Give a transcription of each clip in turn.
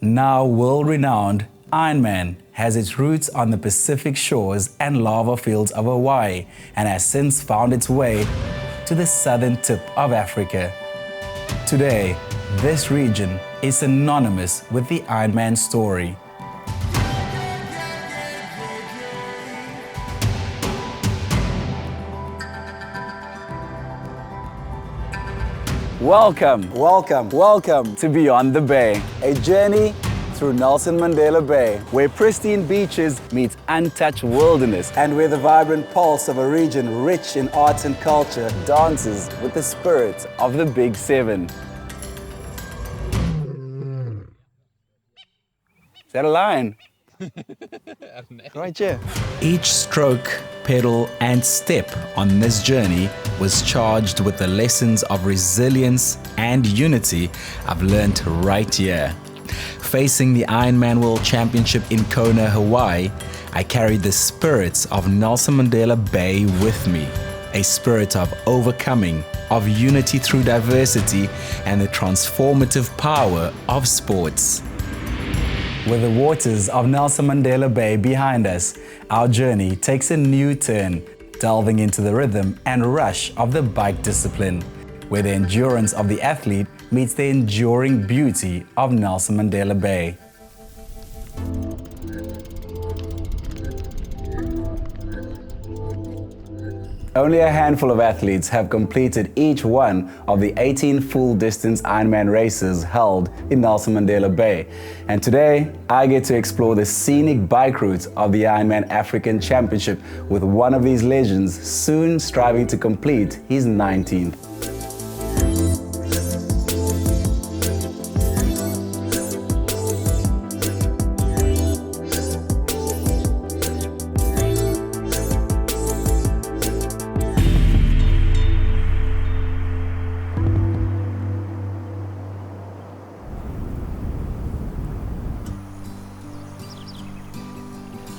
Now world-renowned, Ironman has its roots on the Pacific shores and lava fields of Hawaii and has since found its way to the southern tip of Africa. Today, this region is synonymous with the Ironman story. Welcome to Beyond the Bay, a journey through Nelson Mandela Bay, where pristine beaches meet untouched wilderness and where the vibrant pulse of a region rich in arts and culture dances with the spirit of the Big Seven. Is that a line? Right here. Each stroke, pedal, and step on this journey was charged with the lessons of resilience and unity I've learned right here. Facing the Ironman World Championship in Kona, Hawaii, I carried the spirits of Nelson Mandela Bay with me. A spirit of overcoming, of unity through diversity, and the transformative power of sports. With the waters of Nelson Mandela Bay behind us, our journey takes a new turn, delving into the rhythm and rush of the bike discipline, where the endurance of the athlete meets the enduring beauty of Nelson Mandela Bay. Only a handful of athletes have completed each one of the 18 full-distance Ironman races held in Nelson Mandela Bay. And today, I get to explore the scenic bike route of the Ironman African Championship with one of these legends soon striving to complete his 19th.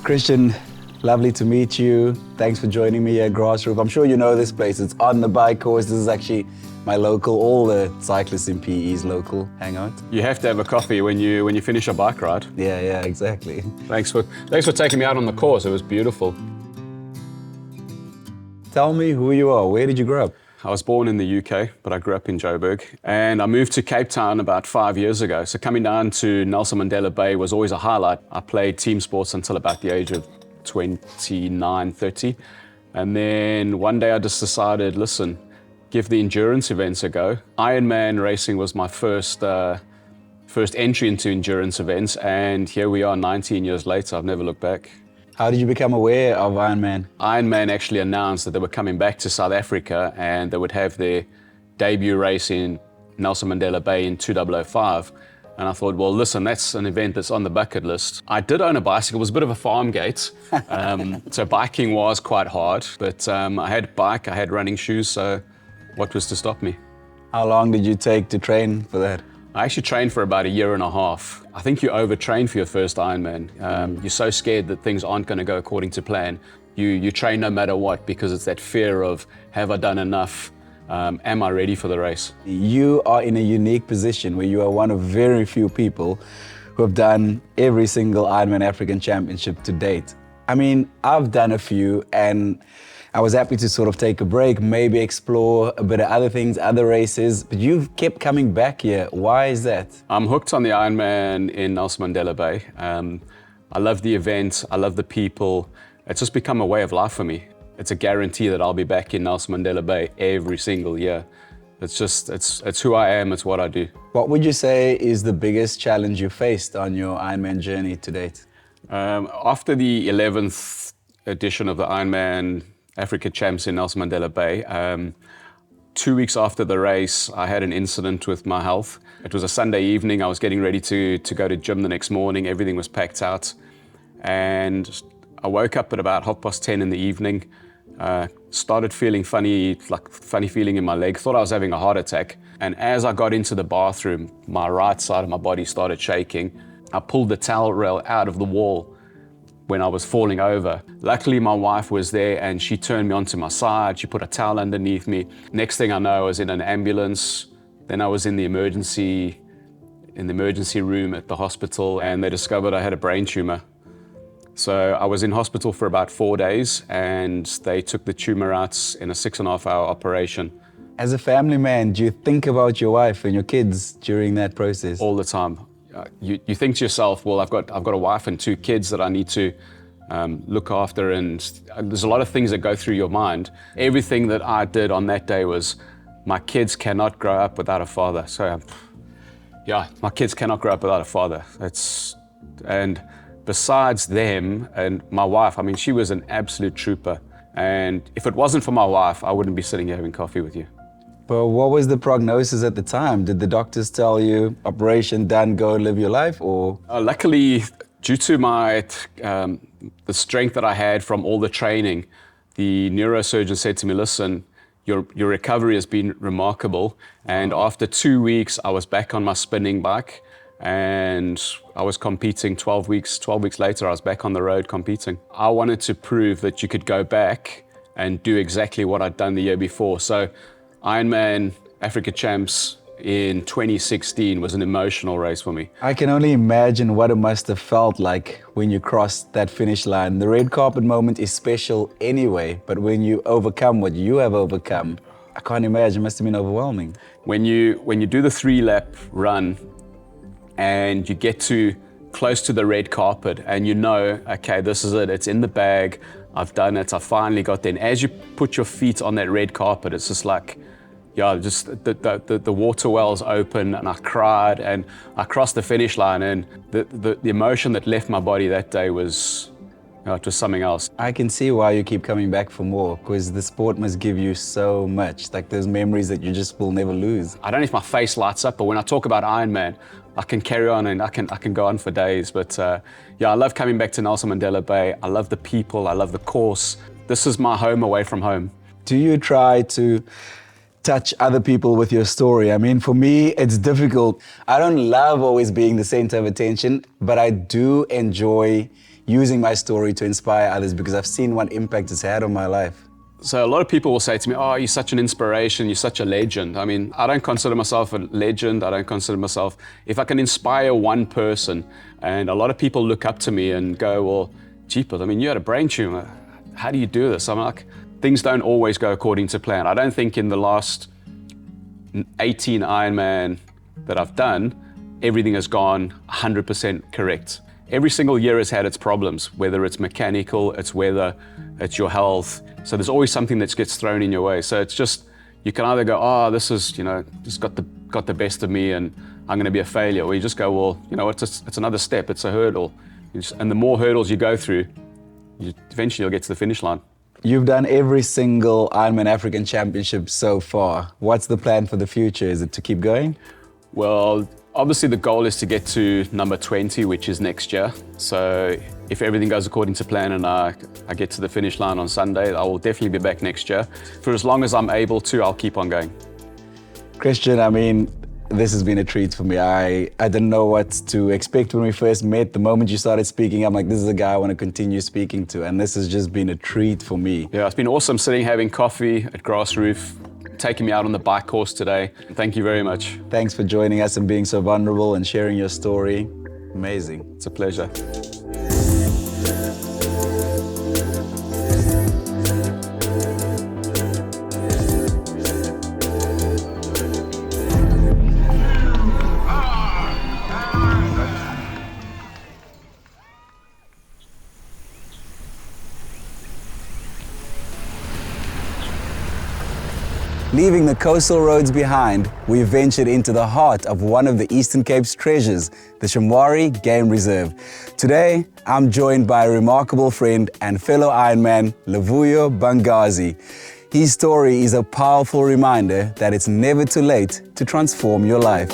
Christian, lovely to meet you. Thanks for joining me at Grassroof. I'm sure you know this place. It's on the bike course. This is actually my local, all the cyclists in PE's local hangout. You have to have a coffee when you finish a bike ride. Yeah, exactly. Thanks for taking me out on the course. It was beautiful. Tell me who you are. Where did you grow up? I was born in the UK, but I grew up in Joburg. And I moved to Cape Town about 5 years ago. So coming down to Nelson Mandela Bay was always a highlight. I played team sports until about the age of 29, 30. And then one day I just decided, listen, give the endurance events a go. Ironman racing was my first entry into endurance events. And here we are 19 years later. I've never looked back. How did you become aware of Ironman? Ironman actually announced that they were coming back to South Africa and they would have their debut race in Nelson Mandela Bay in 2005. And I thought, well, listen, that's an event that's on the bucket list. I did own a bicycle. It was a bit of a farm gate. So biking was quite hard, but I had a bike, I had running shoes, so what was to stop me? How long did you take to train for that? I actually trained for about 1.5 years. I think you overtrain for your first Ironman. You're so scared that things aren't going to go according to plan. You train no matter what because it's that fear of, have I done enough? Am I ready for the race? You are in a unique position where you are one of very few people who have done every single Ironman African Championship to date. I mean, I've done a few and I was happy to sort of take a break, maybe explore a bit of other things, other races, but you've kept coming back here. Why is that? I'm hooked on the Ironman in Nelson Mandela Bay. I love the event, I love the people. It's just become a way of life for me. It's a guarantee that I'll be back in Nelson Mandela Bay every single year. It's who I am, it's what I do. What would you say is the biggest challenge you faced on your Ironman journey to date? After the 11th edition of the Ironman Africa Champs in Nelson Mandela Bay, 2 weeks after the race, I had an incident with my health. It was a Sunday evening. I was getting ready to go to gym the next morning. Everything was packed out. And I woke up at about 10:30 in the evening, started feeling funny feeling in my leg, thought I was having a heart attack. And as I got into the bathroom, my right side of my body started shaking. I pulled the towel rail out of the wall when I was falling over. Luckily, my wife was there and she turned me onto my side. She put a towel underneath me. Next thing I know, I was in an ambulance. Then I was in the emergency in the emergency room at the hospital, and they discovered I had a brain tumor. So I was in hospital for about 4 days, and they took the tumor out in a 6.5-hour operation. As a family man, do you think about your wife and your kids during that process? All the time. You think to yourself, well, I've got a wife and 2 kids that I need to look after, and there's a lot of things that go through your mind. Everything that I did on that day was, my kids cannot grow up without a father. So yeah, my kids cannot grow up without a father. And besides them and my wife, I mean, she was an absolute trooper. And if it wasn't for my wife, I wouldn't be sitting here having coffee with you. But what was the prognosis at the time? Did the doctors tell you, operation done, go live your life, or? Luckily, due to the strength that I had from all the training, the neurosurgeon said to me, listen, your recovery has been remarkable. And after 2 weeks, I was back on my spinning bike, and I was competing 12 weeks. 12 weeks later, I was back on the road competing. I wanted to prove that you could go back and do exactly what I'd done the year before. So Ironman Africa Champs in 2016 was an emotional race for me. I can only imagine what it must have felt like when you crossed that finish line. The red carpet moment is special anyway, but when you overcome what you have overcome, I can't imagine, it must have been overwhelming. When you do the 3-lap run and you get to close to the red carpet and you know, okay, this is it, it's in the bag, I've done it, I finally got there. And as you put your feet on that red carpet, it's just like, yeah, just the water wells open, and I cried, and I crossed the finish line, and the emotion that left my body that day was, it was something else. I can see why you keep coming back for more, because the sport must give you so much, like those memories that you just will never lose. I don't know if my face lights up, but when I talk about Ironman, I can carry on and I can go on for days. But yeah, I love coming back to Nelson Mandela Bay. I love the people, I love the course. This is my home away from home. Do you try to touch other people with your story? I mean, for me, it's difficult. I don't love always being the center of attention, but I do enjoy using my story to inspire others because I've seen what impact it's had on my life. So a lot of people will say to me, oh, you're such an inspiration, you're such a legend. I mean, I don't consider myself a legend. I don't consider myself, if I can inspire one person, and a lot of people look up to me and go, well, jeepers, I mean, you had a brain tumor. How do you do this? I'm like, things don't always go according to plan. I don't think in the last 18 Ironman that I've done, everything has gone 100% correct. Every single year has had its problems, whether it's mechanical, it's weather, it's your health. So there's always something that gets thrown in your way. So it's just, you can either go, oh, this is, just got the best of me and I'm gonna be a failure. Or you just go, well, it's another step, it's a hurdle. And the more hurdles you go through, eventually you'll get to the finish line. You've done every single Ironman African Championship so far. What's the plan for the future? Is it to keep going? Well, obviously the goal is to get to number 20, which is next year. So if everything goes according to plan and I get to the finish line on Sunday, I will definitely be back next year. For as long as I'm able to, I'll keep on going. Christian, I mean, this has been a treat for me. I didn't know what to expect when we first met. The moment you started speaking, I'm like, this is a guy I want to continue speaking to. And this has just been a treat for me. Yeah, it's been awesome sitting having coffee at Grass Roof, taking me out on the bike course today. Thank you very much. Thanks for joining us and being so vulnerable and sharing your story. Amazing. It's a pleasure. Leaving the coastal roads behind, we ventured into the heart of one of the Eastern Cape's treasures, the Shamwari Game Reserve. Today, I'm joined by a remarkable friend and fellow Ironman, Lebo Bangazi. His story is a powerful reminder that it's never too late to transform your life.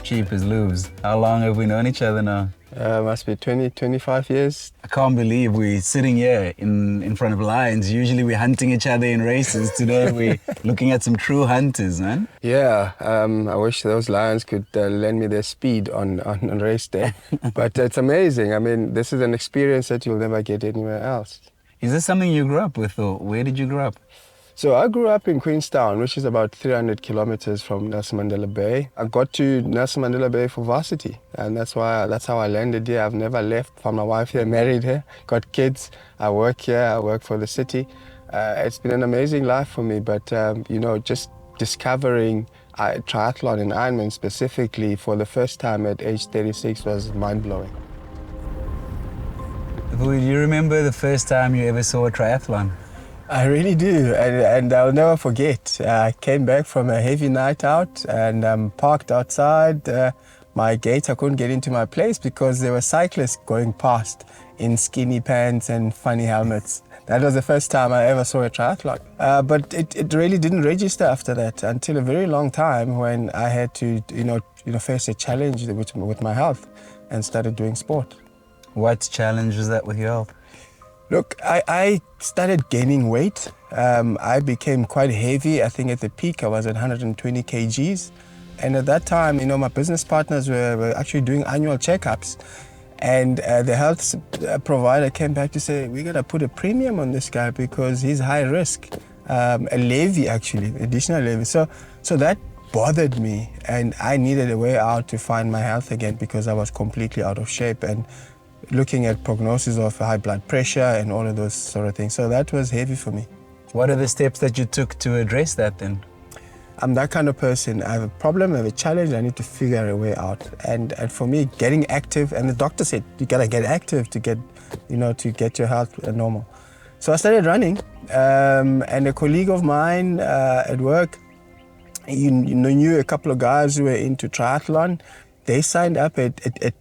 Cheapers lose. How long have we known each other now? Must be 20, 25 years. I can't believe we're sitting here in front of lions. Usually we're hunting each other in races. Today we're looking at some true hunters, man. Yeah, I wish those lions could lend me their speed on race day. But it's amazing. I mean, this is an experience that you'll never get anywhere else. Is this something you grew up with, or where did you grow up? So I grew up in Queenstown, which is about 300 kilometers from Nelson Mandela Bay. I got to Nelson Mandela Bay for varsity, and that's how I landed here. I've never left. Found my wife here, married here, got kids. I work here. I work for the city. It's been an amazing life for me, but just discovering triathlon and Ironman specifically for the first time at age 36 was mind-blowing. Do you remember the first time you ever saw a triathlon? I really do, and I'll never forget. I came back from a heavy night out and parked outside my gate. I couldn't get into my place because there were cyclists going past in skinny pants and funny helmets. That was the first time I ever saw a triathlon. But it really didn't register after that until a very long time when I had to, face a challenge with my health and started doing sport. What challenge was that with your health? Look, I started gaining weight. I became quite heavy. I think at the peak I was at 120 kgs. And at that time, my business partners were actually doing annual checkups. And the health provider came back to say, we got to put a premium on this guy because he's high risk. A levy, actually, additional levy. So that bothered me. And I needed a way out to find my health again because I was completely out of shape. And looking at prognosis of high blood pressure and all of those sort of things. So that was heavy for me. What are the steps that you took to address that then? I'm that kind of person. I have a problem, I have a challenge, I need to figure a way out. And for me, getting active, and the doctor said, you gotta get active to get your health normal. So I started running, and a colleague of mine at work, knew a couple of guys who were into triathlon. They signed up a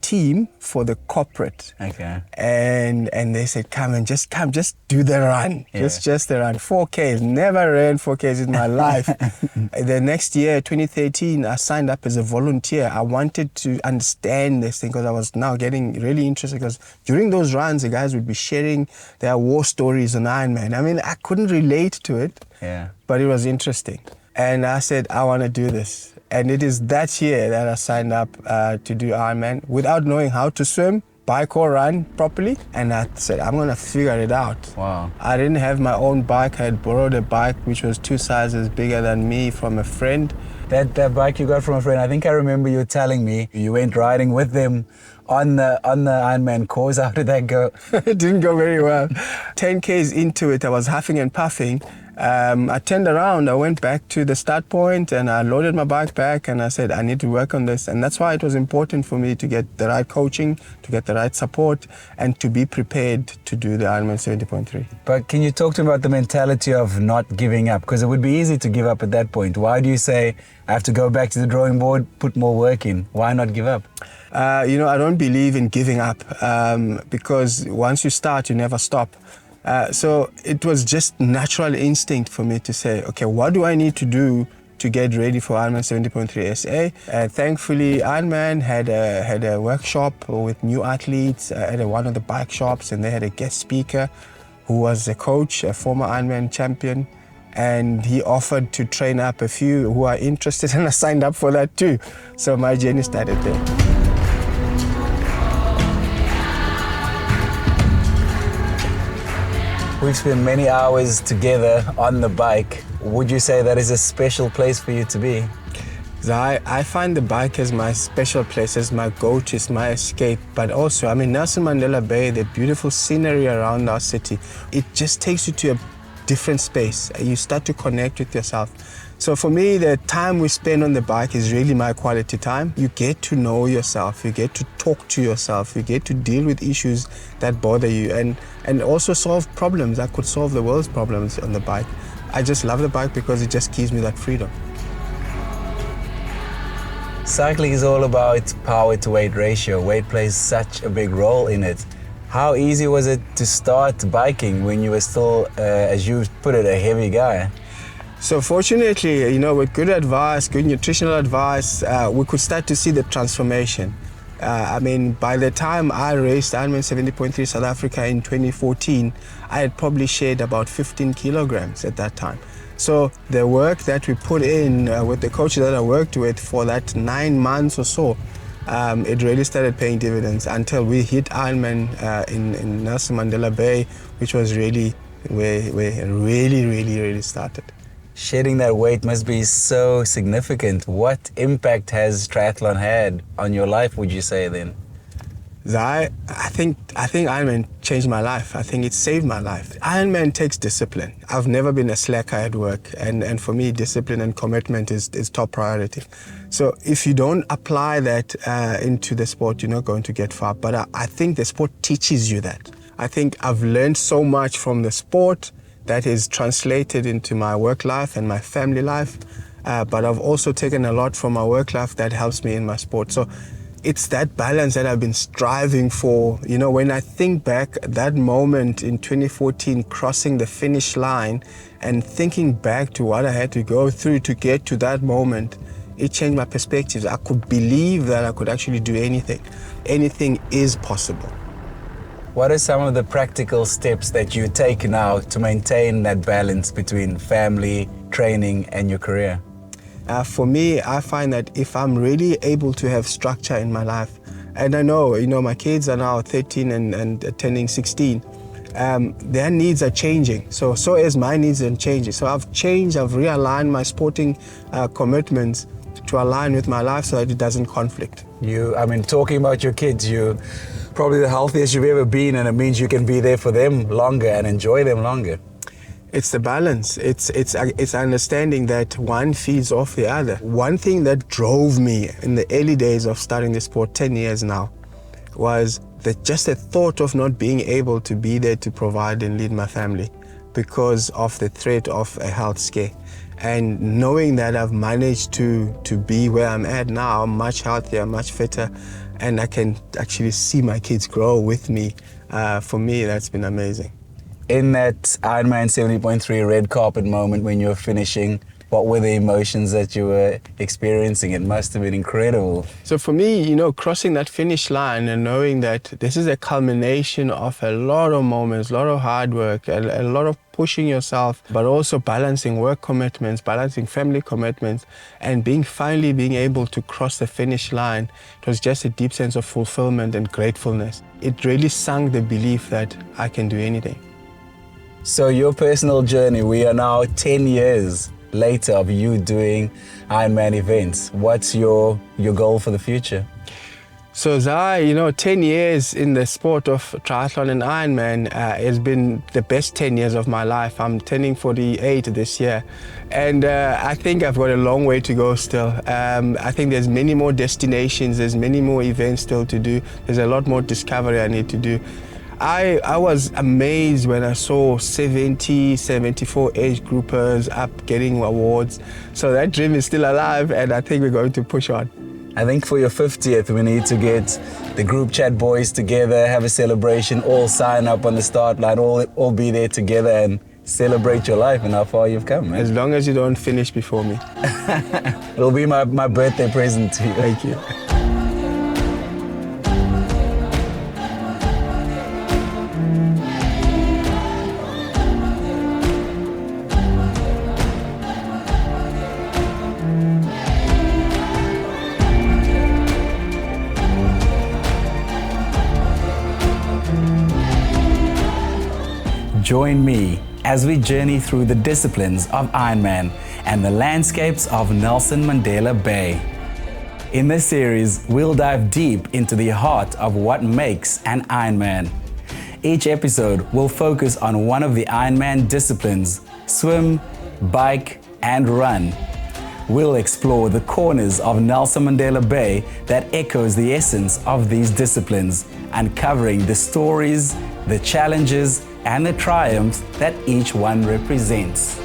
team for the corporate. Okay. And they said, just do the run. Yeah. Just the run. 4Ks. Never ran 4Ks in my life. The next year, 2013, I signed up as a volunteer. I wanted to understand this thing because I was now getting really interested because during those runs, the guys would be sharing their war stories on Ironman. I mean, I couldn't relate to it, but it was interesting. And I said, I want to do this. And it is that year that I signed up to do Ironman without knowing how to swim, bike or run properly. And I said, I'm going to figure it out. Wow. I didn't have my own bike. I had borrowed a bike which was 2 sizes bigger than me from a friend. That bike you got from a friend, I think I remember you telling me you went riding with them on the Ironman course. How did that go? It didn't go very well. 10 Ks into it, I was huffing and puffing. I turned around, I went back to the start point and I loaded my bike back and I said, I need to work on this. And that's why it was important for me to get the right coaching, to get the right support and to be prepared to do the Ironman 70.3. But can you talk to me about the mentality of not giving up? Because it would be easy to give up at that point. Why do you say, I have to go back to the drawing board, put more work in? Why not give up? I don't believe in giving up because once you start, you never stop. So it was just natural instinct for me to say, okay, what do I need to do to get ready for Ironman 70.3 SA? Thankfully, Ironman had a workshop with new athletes at one of the bike shops, and they had a guest speaker who was a coach, a former Ironman champion, and he offered to train up a few who are interested, and I signed up for that too. So my journey started there. We've spent many hours together on the bike. Would you say that is a special place for you to be? I find the bike as my special place, as my go-to, as my escape. But also, Nelson Mandela Bay, the beautiful scenery around our city, it just takes you to a different space. You start to connect with yourself. So for me, the time we spend on the bike is really my quality time. You get to know yourself, you get to talk to yourself, you get to deal with issues that bother you and also solve problems. I could solve the world's problems on the bike. I just love the bike because it just gives me that freedom. Cycling is all about power to weight ratio. Weight plays such a big role in it. How easy was it to start biking when you were still, as you put it, a heavy guy? So fortunately, with good advice, good nutritional advice, we could start to see the transformation. By the time I raced Ironman 70.3 South Africa in 2014, I had probably shed about 15 kilograms at that time. So the work that we put in with the coaches that I worked with for that 9 months or so, it really started paying dividends until we hit Ironman in Nelson Mandela Bay, which was really where it really started. Shedding that weight must be so significant. What impact has triathlon had on your life, would you say then? I think Ironman changed my life. I think it saved my life. Ironman takes discipline. I've never been a slacker at work, and for me, discipline and commitment is top priority. So if you don't apply that into the sport, you're not going to get far. But I think the sport teaches you that. I think I've learned so much from the sport that is translated into my work life and my family life. But I've also taken a lot from my work life that helps me in my sport. So it's that balance that I've been striving for. You know, when I think back, that moment in 2014, crossing the finish line and thinking back to what I had to go through to get to that moment, it changed my perspectives. I could believe that I could actually do anything. Anything is possible. What are some of the practical steps that you take now to maintain that balance between family, training, and your career? For me, I find that if I'm really able to have structure in my life, and I know, my kids are now 13 and turning 16, their needs are changing. So as my needs are changing. So I've realigned my sporting commitments to align with my life so that it doesn't conflict. Talking about your kids, you're probably the healthiest you've ever been, and it means you can be there for them longer and enjoy them longer. It's the balance. It's understanding that one feeds off the other. One thing that drove me in the early days of starting the sport, 10 years now, was just the thought of not being able to be there to provide and lead my family because of the threat of a health scare. And knowing that I've managed to be where I'm at now, much healthier, much fitter, and I can actually see my kids grow with me, for me, that's been amazing. In that Ironman 70.3 red carpet moment when you were finishing, what were the emotions that you were experiencing? It must have been incredible. So for me, crossing that finish line and knowing that this is a culmination of a lot of moments, a lot of hard work, a lot of pushing yourself, but also balancing work commitments, balancing family commitments, and finally being able to cross the finish line, it was just a deep sense of fulfillment and gratefulness. It really sunk the belief that I can do anything. So your personal journey, we are now 10 years later of you doing Ironman events. What's your goal for the future? So Zai, 10 years in the sport of triathlon and Ironman has been the best 10 years of my life. I'm turning 48 this year, and I think I've got a long way to go still. I think there's many more destinations, there's many more events still to do. There's a lot more discovery I need to do. I was amazed when I saw 70, 74 age groupers up getting awards. So that dream is still alive, and I think we're going to push on. I think for your 50th, we need to get the group chat boys together, have a celebration, all sign up on the start line, all be there together and celebrate your life and how far you've come, man. As long as you don't finish before me. It'll be my birthday present to you. Thank you. Join me as we journey through the disciplines of Ironman and the landscapes of Nelson Mandela Bay. In this series, we'll dive deep into the heart of what makes an Ironman. Each episode will focus on one of the Ironman disciplines: swim, bike, and run. We'll explore the corners of Nelson Mandela Bay that echoes the essence of these disciplines, uncovering the stories, the challenges, and the triumphs that each one represents.